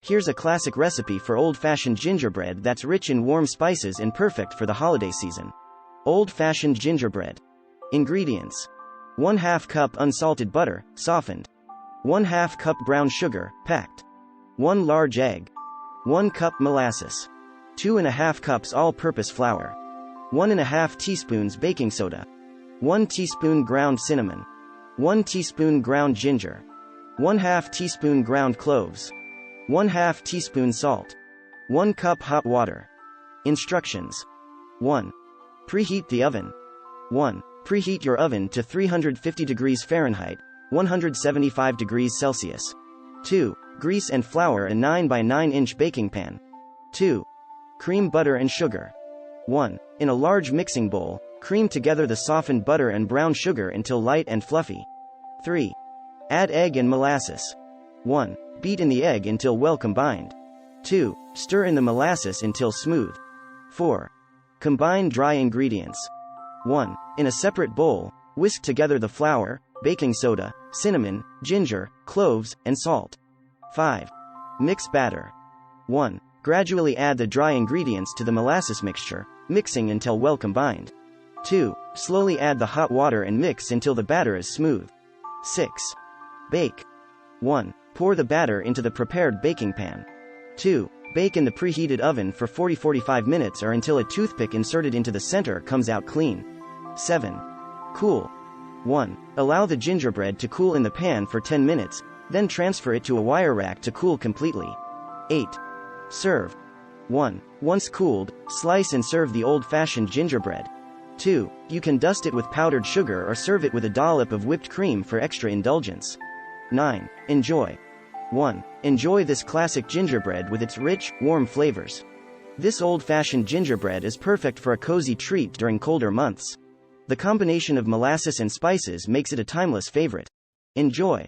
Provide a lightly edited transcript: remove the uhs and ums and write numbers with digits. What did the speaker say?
Here's a classic recipe for old-fashioned gingerbread that's rich in warm spices and perfect for the holiday season. Old-fashioned gingerbread. Ingredients: 1/2 cup unsalted butter, softened. 1/2 cup brown sugar, packed. 1 large egg. 1 cup molasses. 2.5 cups all-purpose flour. 1.5 teaspoons baking soda. 1 teaspoon ground cinnamon. 1 teaspoon ground ginger. 1/2 teaspoon ground cloves. 1/2 teaspoon salt. 1 cup hot water. Instructions. 1. Preheat the oven. 1. Preheat your oven to 350 degrees Fahrenheit, 175 degrees Celsius. 2. Grease and flour a 9 by 9 inch baking pan. 2. Cream butter and sugar. 1. In a large mixing bowl, cream together the softened butter and brown sugar until light and fluffy. 3. Add egg and molasses. 1. Beat in the egg until well combined. 2. Stir in the molasses until smooth. 4. Combine dry ingredients. 1. In a separate bowl, whisk together the flour, baking soda, cinnamon, ginger, cloves, and salt. 5. Mix batter. 1. Gradually add the dry ingredients to the molasses mixture, mixing until well combined. 2. Slowly add the hot water and mix until the batter is smooth. 6. Bake. 1. Pour the batter into the prepared baking pan. 2. Bake in the preheated oven for 40-45 minutes or until a toothpick inserted into the center comes out clean. 7. Cool. 1. Allow the gingerbread to cool in the pan for 10 minutes, then transfer it to a wire rack to cool completely. 8. Serve. 1. Once cooled, slice and serve the old-fashioned gingerbread. 2. You can dust it with powdered sugar or serve it with a dollop of whipped cream for extra indulgence. 9. Enjoy. 1. Enjoy this classic gingerbread with its rich, warm flavors. This old-fashioned gingerbread is perfect for a cozy treat during colder months. The combination of molasses and spices makes it a timeless favorite. Enjoy.